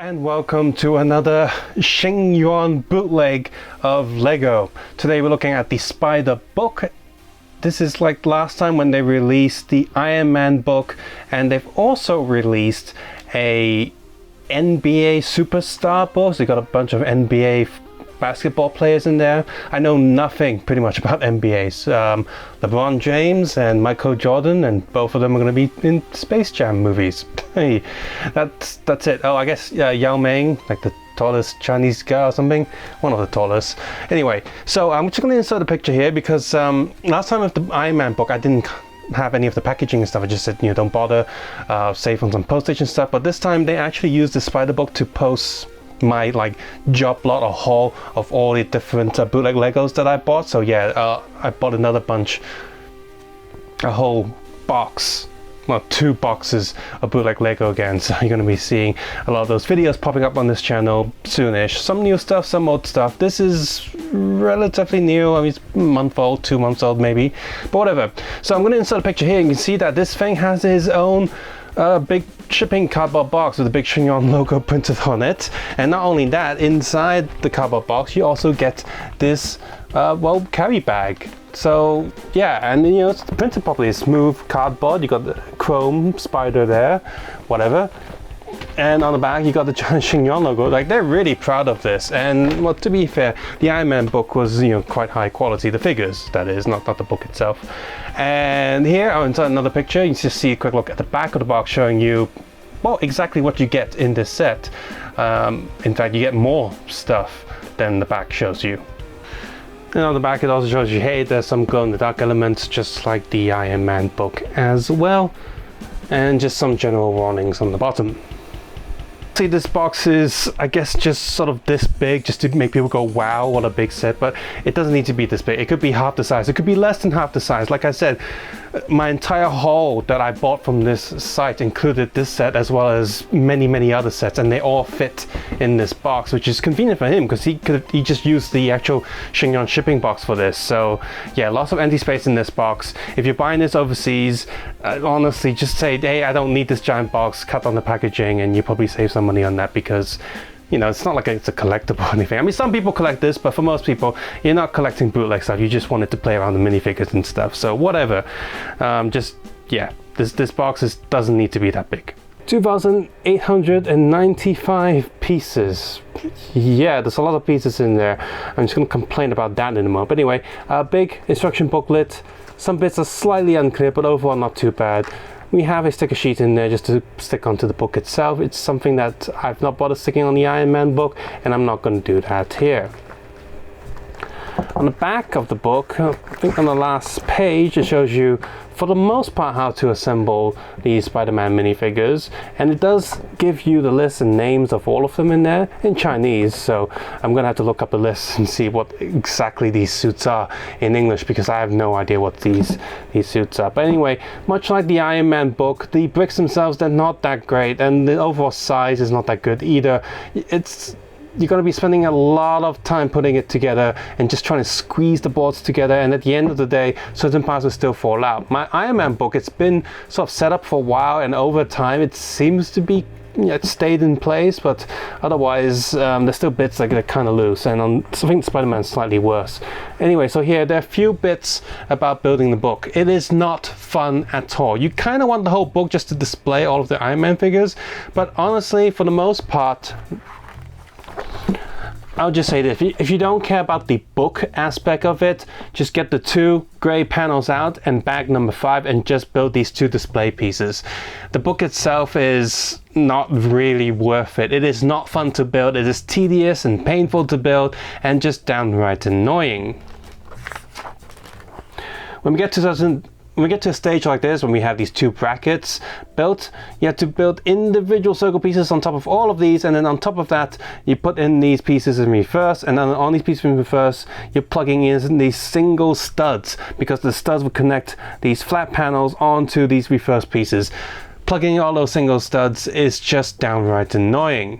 And welcome to another Sheng Yuan bootleg of Lego. Today we're looking at the Spider book. This is like last time when they released the Iron Man book, and they've also released a NBA superstar book. So you got a bunch of NBA basketball players in there. I know nothing pretty much about NBAs. LeBron James and Michael Jordan, and both of them are going to be in Space Jam movies. Hey, that's it. Oh, I guess Yao Ming, like the tallest Chinese guy or something, one of the tallest. Anyway, so I'm just going to insert a picture here because last time with the Iron Man book I didn't have any of the packaging and stuff. I just said, you know, don't bother, save on some postage and stuff. But this time they actually used the Spider book to post my like job lot or haul of all the different bootleg Legos that I bought. So yeah, I bought another bunch, a whole box, well, 2 boxes of bootleg Lego again. So you're going to be seeing a lot of those videos popping up on this channel soonish. Some new stuff, some old stuff. This is relatively new. I mean, it's a month old, 2 months old maybe, but whatever. So I'm going to insert a picture here. You can see that this thing has its own big shipping cardboard box with a big Sheng Yuan logo printed on it. And not only that, inside the cardboard box you also get this well, carry bag. So yeah, and you know, it's printed properly. It's smooth cardboard. You got the chrome spider there, whatever. And on the back you got the giant Sheng Yuan logo. Like, they're really proud of this. And well, to be fair, the Iron Man book was, you know, quite high quality. The figures, that is, not the book itself. And here I'll insert another picture. You can just see a quick look at the back of the box, showing you, well, exactly what you get in this set. In fact, you get more stuff than the back shows you. And on the back it also shows you, hey, there's some glow in the dark elements, just like the Iron Man book as well. And just some general warnings on the bottom. See, this box is, I guess, just sort of this big, just to make people go, wow, what a big set. But it doesn't need to be this big. It could be half the size. It could be less than half the size. Like I said, my entire haul that I bought from this site included this set as well as many other sets, and they all fit in this box, which is convenient for him because he just used the actual Sheng Yuan shipping box for this. So yeah, lots of empty space in this box. If you're buying this overseas, honestly, just say, hey, I don't need this giant box, cut on the packaging, and you probably save some money on that, because you know, it's not like it's a collectible or anything. I mean, some people collect this, but for most people, you're not collecting bootleg stuff. You just wanted to play around the minifigures and stuff. So whatever. Just, yeah, this box doesn't need to be that big. 2,895 pieces. Yeah, there's a lot of pieces in there. I'm just going to complain about that in a moment. But anyway, big instruction booklet. Some bits are slightly unclear, but overall not too bad. We have a sticker sheet in there just to stick onto the book itself. It's something that I've not bothered sticking on the Iron Man book, and I'm not going to do that here. On the back of the book, I think on the last page, it shows you, for the most part, how to assemble these Spider-Man minifigures, and it does give you the list and names of all of them in there in Chinese. So I'm gonna have to look up the list and see what exactly these suits are in English, because I have no idea what these suits are. But anyway, much like the Iron Man book, the bricks themselves, they're not that great, and the overall size is not that good either. You're going to be spending a lot of time putting it together and just trying to squeeze the boards together, and at the end of the day, certain parts will still fall out. My Iron Man book, it's been sort of set up for a while, and over time it seems to be, you know, it stayed in place, but otherwise there's still bits that are kind of loose, and on I think Spider-Man's slightly worse. Anyway, so here there are a few bits about building the book. It is not fun at all. You kind of want the whole book just to display all of the Iron Man figures, but honestly, for the most part, I'll just say this, if you don't care about the book aspect of it, just get the 2 gray panels out and bag number 5 and just build these 2 display pieces. The book itself is not really worth it. It is not fun to build. It is tedious and painful to build and just downright annoying. When we get to a stage like this, when we have these 2 brackets built, you have to build individual circle pieces on top of all of these, and then on top of that you put in these pieces in reverse, and then on these pieces in reverse you're plugging in these single studs, because the studs will connect these flat panels onto these reverse pieces. Plugging all those single studs is just downright annoying.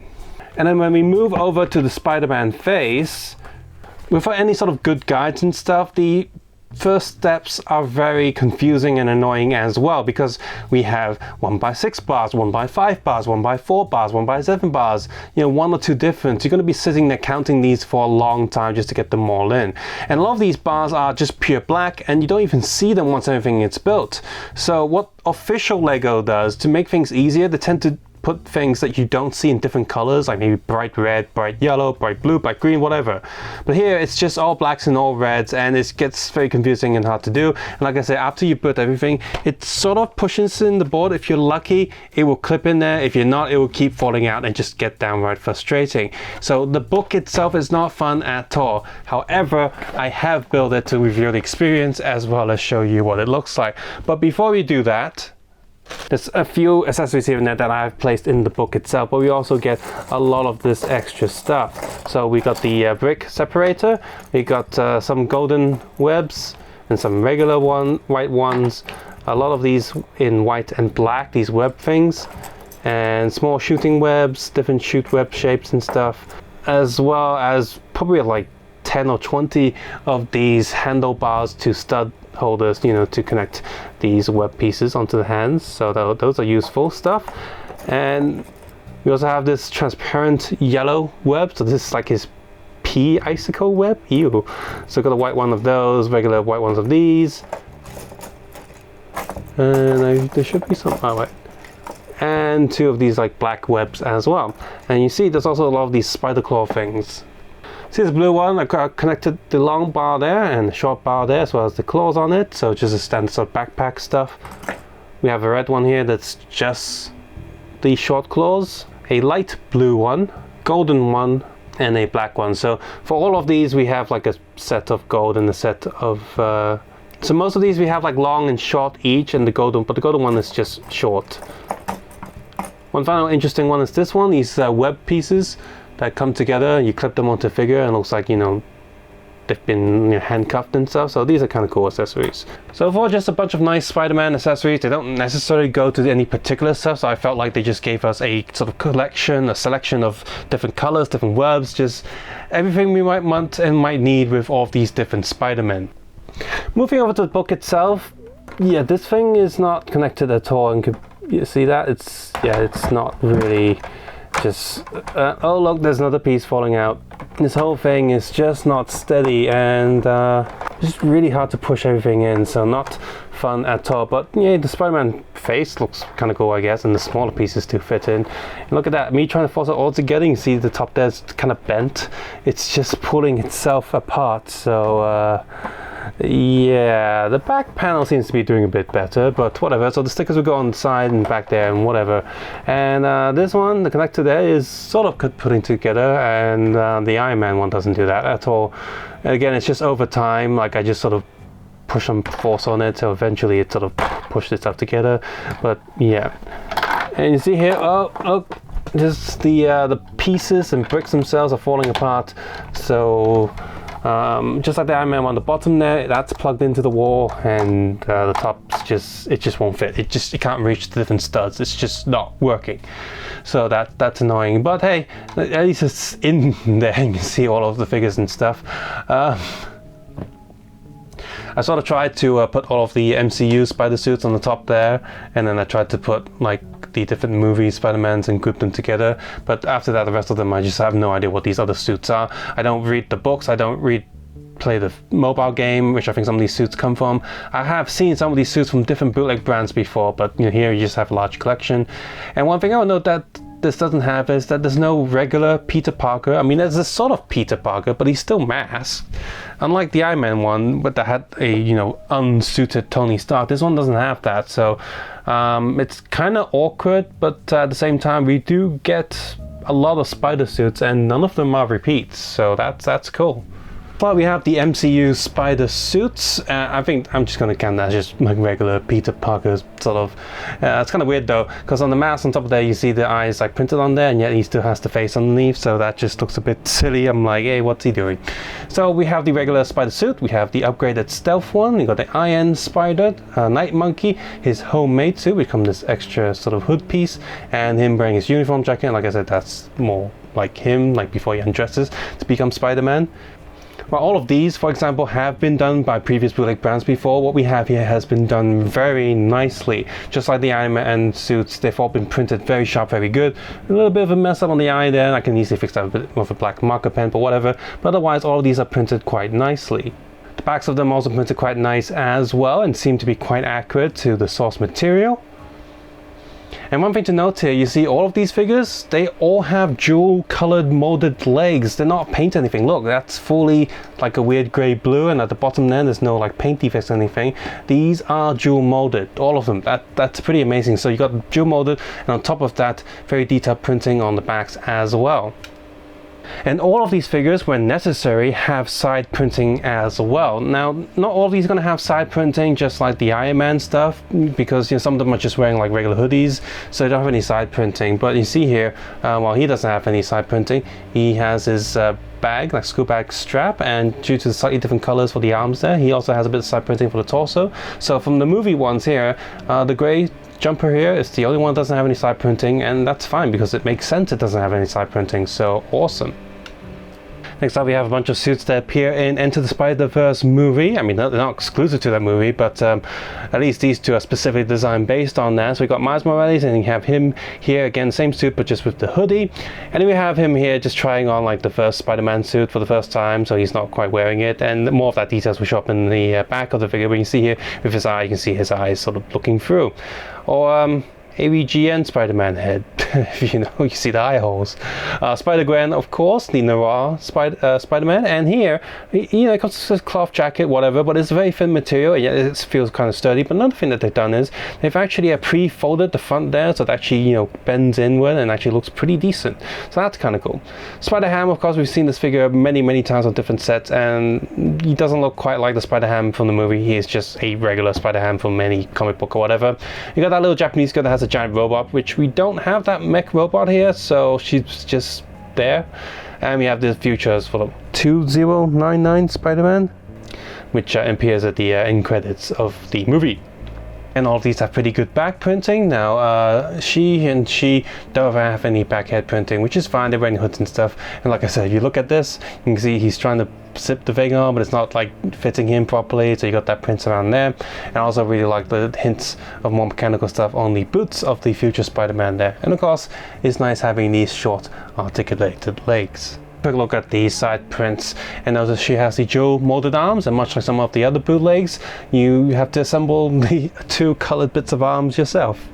And then when we move over to the Spider-Man face, without any sort of good guides and stuff, the first steps are very confusing and annoying as well, because we have 1x6 bars, 1x5 bars, 1x4 bars, 1x7 bars, you know, 1 or 2 different. You're going to be sitting there counting these for a long time just to get them all in. And a lot of these bars are just pure black, and you don't even see them once everything gets built. So what official Lego does to make things easier, they tend to put things that you don't see in different colors, like maybe bright red, bright yellow, bright blue, bright green, whatever. But here it's just all blacks and all reds, and it gets very confusing and hard to do. And like I said, after you put everything, it sort of pushes in the board. If you're lucky, it will clip in there. If you're not, it will keep falling out and just get downright frustrating. So the book itself is not fun at all. However, I have built it to review the experience as well as show you what it looks like. But before we do that, there's a few accessories here and there that I've placed in the book itself, but we also get a lot of this extra stuff. So we got the brick separator, we got some golden webs and some regular white ones, a lot of these in white and black, these web things, and small shooting webs, different shoot web shapes and stuff, as well as probably like 10 or 20 of these handlebars to stud holders, you know, to connect these web pieces onto the hands. So those are useful stuff. And we also have this transparent yellow web. So this is like his pea icicle web. Ew. So got a white one of those, regular white ones of these. And there should be some, oh wait. And 2 of these like black webs as well. And you see there's also a lot of these spider claw things. See this blue one, I connected the long bar there and the short bar there, as well as the claws on it, so just a standard sort of backpack stuff. We have a red one here that's just the short claws, a light blue one, golden one, and a black one. So for all of these we have like a set of gold and a set of so most of these we have like long and short each, and the golden one is just short. One final interesting one is this one, these web pieces that come together. You clip them onto a figure and it looks like, you know, they've been, you know, handcuffed and stuff. So these are kind of cool accessories. So for just a bunch of nice Spider-Man accessories, they don't necessarily go to any particular stuff, so I felt like they just gave us a sort of collection, a selection of different colors, different webs, just everything we might want and might need with all of these different Spider-Men. Moving over to the book itself, yeah, this thing is not connected at all, and you see that? It's not really just oh look, there's another piece falling out. This whole thing is just not steady, and just really hard to push everything in, so not fun at all. But yeah, the Spider-Man face looks kind of cool, I guess, and the smaller pieces to fit in. And look at that, me trying to force it all together. You see the top there's kind of bent, it's just pulling itself apart. So yeah, the back panel seems to be doing a bit better, but whatever. So the stickers will go on the side and back there and whatever. And this one, the connector there, is sort of putting together, and the Iron Man one doesn't do that at all. And again, it's just over time, like I just sort of push some force on it, so eventually it sort of pushed itself together. But yeah, and you see here, oh, just the pieces and bricks themselves are falling apart. So just like the Iron Man on the bottom there, that's plugged into the wall, and the top's just won't fit. It can't reach the different studs. It's just not working. So that's annoying. But hey, at least it's in there and you can see all of the figures and stuff. I sort of tried to put all of the MCU spider suits on the top there, and then I tried to put like the different movie Spider-Mans and group them together. But after that, the rest of them, I just have no idea what these other suits are. I don't read the books, I don't play the mobile game, which I think some of these suits come from. I have seen some of these suits from different bootleg brands before, but you know, here you just have a large collection. And one thing I would note that this doesn't have is that there's no regular Peter Parker. I mean, there's a sort of Peter Parker, but he's still masked. Unlike the Iron Man one, but that had a, you know, unsuited Tony Stark, this one doesn't have that. So it's kind of awkward, but at the same time, we do get a lot of spider suits, and none of them are repeats. So that's cool. But we have the MCU spider suits. I think I'm just going to count that as just like regular Peter Parker's sort of. It's kind of weird though, because on the mask on top of there you see the eyes like printed on there, and yet he still has the face underneath, so that just looks a bit silly. I'm like, hey, what's he doing? So we have the regular spider suit, we have the upgraded stealth one, we got the Iron Spider, Night Monkey, his homemade suit, which comes this extra sort of hood piece, and him wearing his uniform jacket. Like I said, that's more like him, like before he undresses to become Spider-Man. Well, all of these, for example, have been done by previous bootleg brands before. What we have here has been done very nicely. Just like the Iron Man suits, they've all been printed very sharp, very good. A little bit of a mess up on the eye there. I can easily fix that a bit with a black marker pen, but whatever. But otherwise, all of these are printed quite nicely. The backs of them also printed quite nice as well and seem to be quite accurate to the source material. And one thing to note here, you see all of these figures, they all have dual colored molded legs. They're not painted anything. Look, that's fully like a weird gray blue, and at the bottom there, there's no like paint defects or anything. These are dual molded, all of them. That's pretty amazing. So you got dual molded, and on top of that, very detailed printing on the backs as well. And all of these figures, when necessary, have side printing as well. Now, not all of these are going to have side printing, just like the Iron Man stuff, because some of them are just wearing like regular hoodies, so they don't have any side printing. But you see here, while he doesn't have any side printing, he has his bag, like school bag strap, and due to the slightly different colors for the arms there, he also has a bit of side printing for the torso. So from the movie ones here, the gray jumper here is the only one that doesn't have any side printing, and that's fine because it makes sense it doesn't have any side printing, so awesome. Next up, we have a bunch of suits that appear in Enter the Spider-Verse movie. I mean, they're not exclusive to that movie, but at least these two are specifically designed based on that. So we got Miles Morales, and you have him here again, same suit, but just with the hoodie. And then we have him here just trying on like the first Spider-Man suit for the first time, so he's not quite wearing it. And more of that details will show up in the back of the figure. But you can see here with his eye, you can see his eyes sort of looking through. Or AVGN Spider-Man head, you see the eye holes. Spider-Gwen, of course, the noir Spider-Man, and here, it comes with a cloth jacket, whatever, but it's a very thin material. Yeah, it feels kind of sturdy. But another thing that they've done is they've actually pre-folded the front there, so it actually, bends inward and actually looks pretty decent. So that's kind of cool. Spider-Ham, of course, we've seen this figure many, many times on different sets, and he doesn't look quite like the Spider-Ham from the movie. He is just a regular Spider-Ham from any comic book or whatever. You got that little Japanese girl that has a giant robot, which we don't have that mech robot here, so she's just there. And we have the futures for the 2099 Spider-Man, which appears at the end credits of the movie. And all of these have pretty good back printing. Now, she don't have any back head printing, which is fine. They're wearing hoods and stuff. And like I said, if you look at this, you can see he's trying to zip the thing on, but it's not like fitting him properly. So you got that print around there. And I also really like the hints of more mechanical stuff on the boots of the future Spider-Man there. And of course, it's nice having these short, articulated legs. Quick look at the side prints, and notice she has the dual molded arms, and much like some of the other bootlegs, you have to assemble the two colored bits of arms yourself.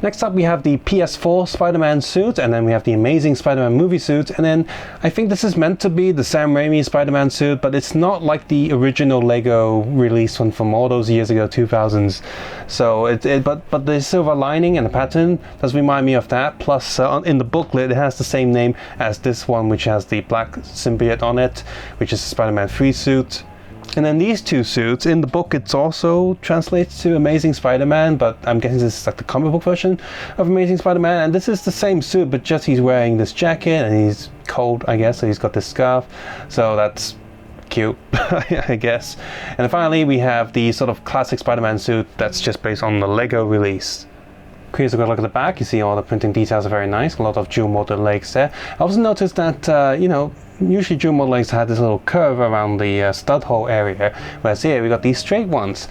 Next up, we have the PS4 Spider-Man suit, and then we have the Amazing Spider-Man movie suit, and then I think this is meant to be the Sam Raimi Spider-Man suit, but it's not like the original Lego release one from all those years ago, 2000s. So but the silver lining and the pattern does remind me of that. Plus, in the booklet, it has the same name as this one, which has the black symbiote on it, which is the Spider-Man 3 suit. And then these two suits, in the book it's also translates to Amazing Spider-Man, but I'm guessing this is like the comic book version of Amazing Spider-Man, and this is the same suit, but just he's wearing this jacket and he's cold, I guess, so he's got this scarf, so that's cute, I guess. And finally we have the sort of classic Spider-Man suit that's just based on the Lego release. Here's a good look at the back. You see all the printing details are very nice, a lot of dual molded legs there. I also noticed that, usually dual molded legs had this little curve around the stud hole area, whereas here we got these straight ones.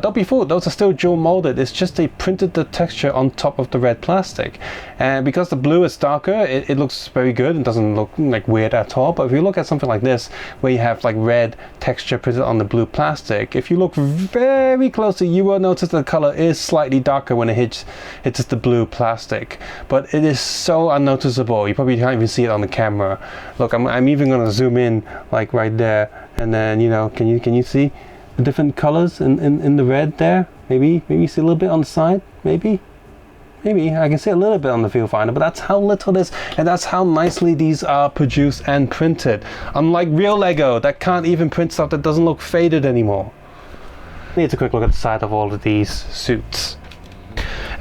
Don't be fooled, those are still dual molded. It's just they printed the texture on top of the red plastic, and because the blue is darker, it looks very good and doesn't look like weird at all. But if you look at something like this, where you have like red texture printed on the blue plastic, if you look very closely, you will notice the color is slightly darker when it hits the blue plastic, but it is so unnoticeable. You probably can't even see it on the camera. Look, I'm even going to zoom in like right there, and then can you see the different colors in the red there? Maybe see a little bit on the side, maybe I can see a little bit on the viewfinder, but that's how little it is, and that's how nicely these are produced and printed, unlike real Lego that can't even print stuff that doesn't look faded anymore. Need a quick look at the side of all of these suits.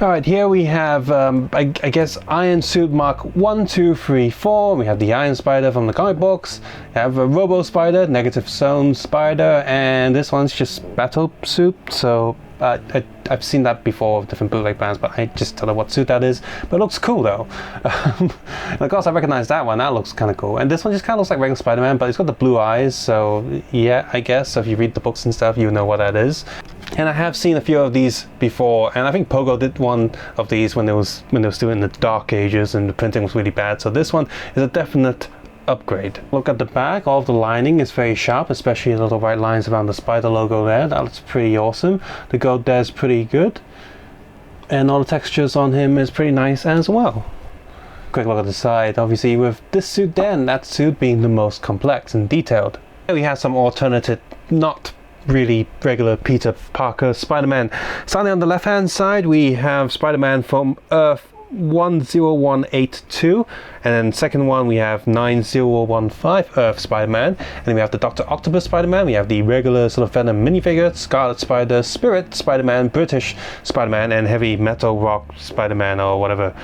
Alright, here we have, I guess, Iron Suit Mark 1, 2, 3, 4. We have the Iron Spider from the comic books. We have a Robo Spider, Negative Zone Spider, and this one's just Battle Suit, so I've seen that before with different bootleg bands, but I just don't know what suit that is. But it looks cool though. And of course I recognize that one, that looks kind of cool. And this one just kind of looks like regular Spider-Man, but it's got the blue eyes, so yeah, I guess. So if you read the books and stuff, you know what that is. And I have seen a few of these before, and I think Pogo did one of these when they were still in the dark ages and the printing was really bad. So this one is a definite upgrade. Look at the back, all of the lining is very sharp, especially the little white lines around the Spider logo there. That looks pretty awesome. The gold there is pretty good, and all the textures on him is pretty nice as well. Quick look at the side, obviously with this suit there and that suit being the most complex and detailed. Here we have some alternative, not really regular Peter Parker Spider-Man. Starting on the left hand side, we have Spider-Man from Earth 10182, and then second one we have 9015 Earth Spider-Man, and then we have the Dr. Octopus Spider-Man, we have the regular sort of Venom minifigure, Scarlet Spider, Spirit Spider-Man, British Spider-Man, and Heavy Metal Rock Spider-Man, or whatever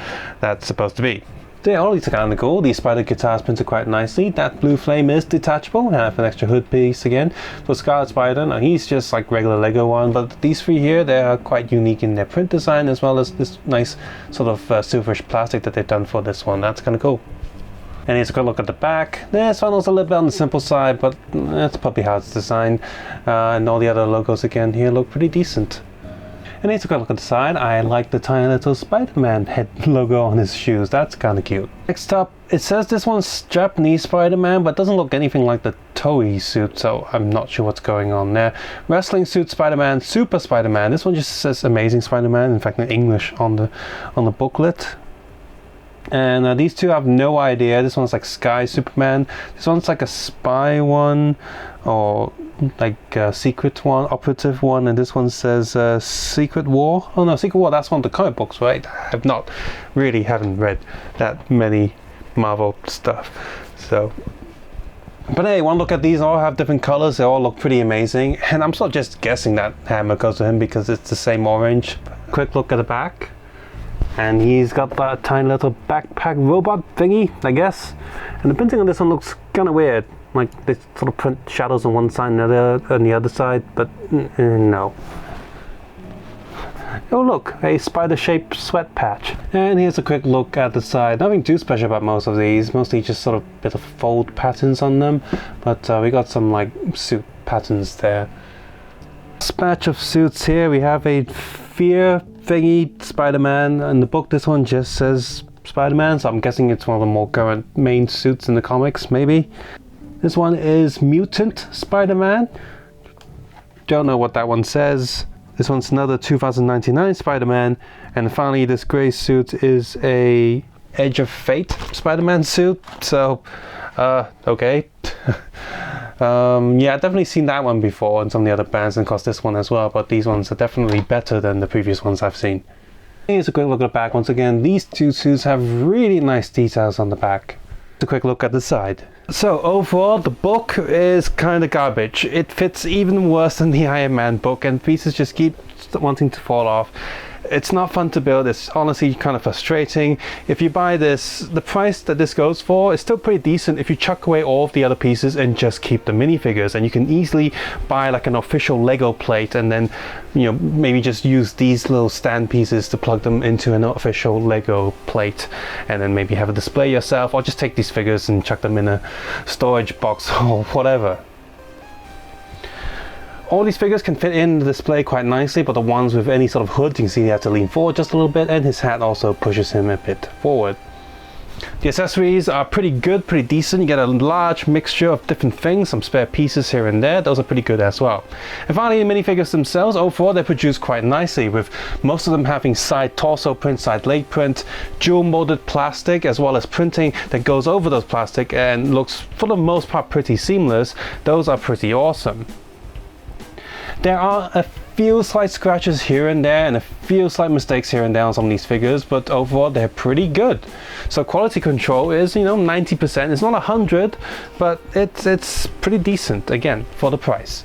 that's supposed to be. Yeah, all these are kind of cool. These spider guitars printed quite nicely. That blue flame is detachable. I have an extra hood piece again. For Scarlet Spider, now he's just like regular Lego one, but these three here, they are quite unique in their print design, as well as this nice sort of silverish plastic that they've done for this one. That's kind of cool. And here's a good look at the back. This one was a little bit on the simple side, but it's probably how it's designed. And all the other logos again here look pretty decent. And here's a quick look at the side. I like the tiny little Spider-Man head logo on his shoes. That's kind of cute. Next up, it says this one's Japanese Spider-Man, but doesn't look anything like the Toei suit, so I'm not sure what's going on there. Wrestling suit Spider-Man, Super Spider-Man. This one just says Amazing Spider-Man, in fact in English on the booklet. And these two I have no idea. This one's like Sky Superman. This one's like a spy one, or like a secret one, operative one, and this one says Secret War. Oh no, Secret War, that's one of the comic books, right? I've not really haven't read that many Marvel stuff, so. But hey, one look at these, all have different colors, they all look pretty amazing, and I'm sort of just guessing that hammer goes to him because it's the same orange. Quick look at the back. And he's got that tiny little backpack robot thingy, I guess. And the printing on this one looks kind of weird. Like they sort of print shadows on one side and the other side, but no. Oh look, a spider-shaped sweat patch. And here's a quick look at the side. Nothing too special about most of these, mostly just sort of bit of fold patterns on them. But we got some like suit patterns there. Patch of suits here. We have a Fear thingy Spider-Man. In the book, this one just says Spider-Man, so I'm guessing it's one of the more current main suits in the comics, maybe. This one is Mutant Spider-Man. Don't know what that one says. This one's another 2099 Spider-Man. And finally, this grey suit is a Edge of Fate Spider-Man suit. So, okay. Yeah, I've definitely seen that one before in some of the other bands, and of course this one as well, but these ones are definitely better than the previous ones I've seen. Here's a quick look at the back. Once again, these two suits have really nice details on the back. A quick look at the side. So overall, the book is kind of garbage. It fits even worse than the Iron Man book, and pieces just keep wanting to fall off. It's not fun to build. It's honestly kind of frustrating. If you buy this, the price that this goes for is still pretty decent if you chuck away all of the other pieces and just keep the minifigures, and you can easily buy like an official Lego plate and then, you know, maybe just use these little stand pieces to plug them into an official Lego plate, and then maybe have a display yourself, or just take these figures and chuck them in a storage box or whatever. All these figures can fit in the display quite nicely, but the ones with any sort of hood, you can see they have to lean forward just a little bit, and his hat also pushes him a bit forward. The accessories are pretty good, pretty decent. You get a large mixture of different things, some spare pieces here and there. Those are pretty good as well. And finally, the minifigures themselves, overall they're produced quite nicely, with most of them having side torso print, side leg print, dual molded plastic, as well as printing that goes over those plastic and looks for the most part pretty seamless. Those are pretty awesome. There are a few slight scratches here and there and a few slight mistakes here and there on some of these figures, but overall they're pretty good. So quality control is, you know, 90%. It's not 100, but it's pretty decent, again, for the price.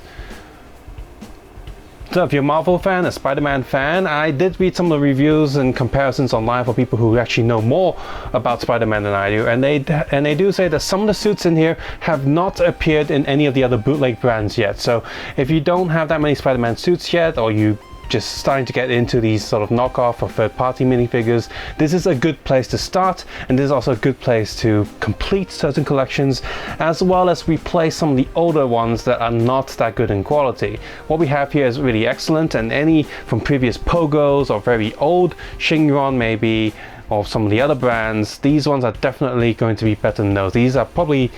So if you're a Marvel fan, a Spider-Man fan, I did read some of the reviews and comparisons online for people who actually know more about Spider-Man than I do, and they do say that some of the suits in here have not appeared in any of the other bootleg brands yet. So if you don't have that many Spider-Man suits yet, or you just starting to get into these sort of knockoff or third-party minifigures, this is a good place to start, and this is also a good place to complete certain collections, as well as replace some of the older ones that are not that good in quality. What we have here is really excellent, and any from previous Pogos or very old Sheng maybe, or some of the other brands, these ones are definitely going to be better than those. These are probably,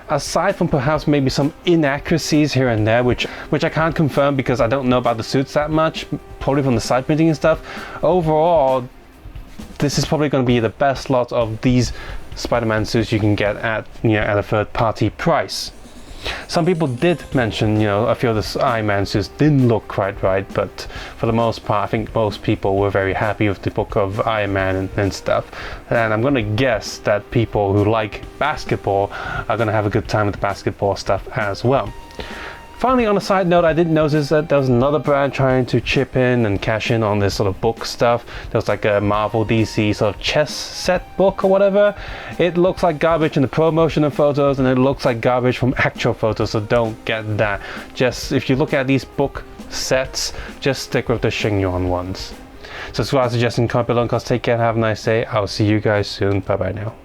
aside from perhaps maybe some inaccuracies here and there, which I can't confirm because I don't know about the suits that much, probably from the side printing and stuff, overall this is probably going to be the best lot of these Spider-Man suits you can get at, at a third-party price. Some people did mention, a few of the Iron Man suits didn't look quite right, but for the most part, I think most people were very happy with the book of Iron Man and stuff. And I'm going to guess that people who like basketball are going to have a good time with the basketball stuff as well. Finally, on a side note, I did notice that there was another brand trying to chip in and cash in on this sort of book stuff. There was like a Marvel DC sort of chess set book or whatever. It looks like garbage in the promotion and photos, and it looks like garbage from actual photos, so don't get that. Just, if you look at these book sets, just stick with the Sheng ones. So as far as suggesting, comment below, and take care and have a nice day. I'll see you guys soon. Bye bye now.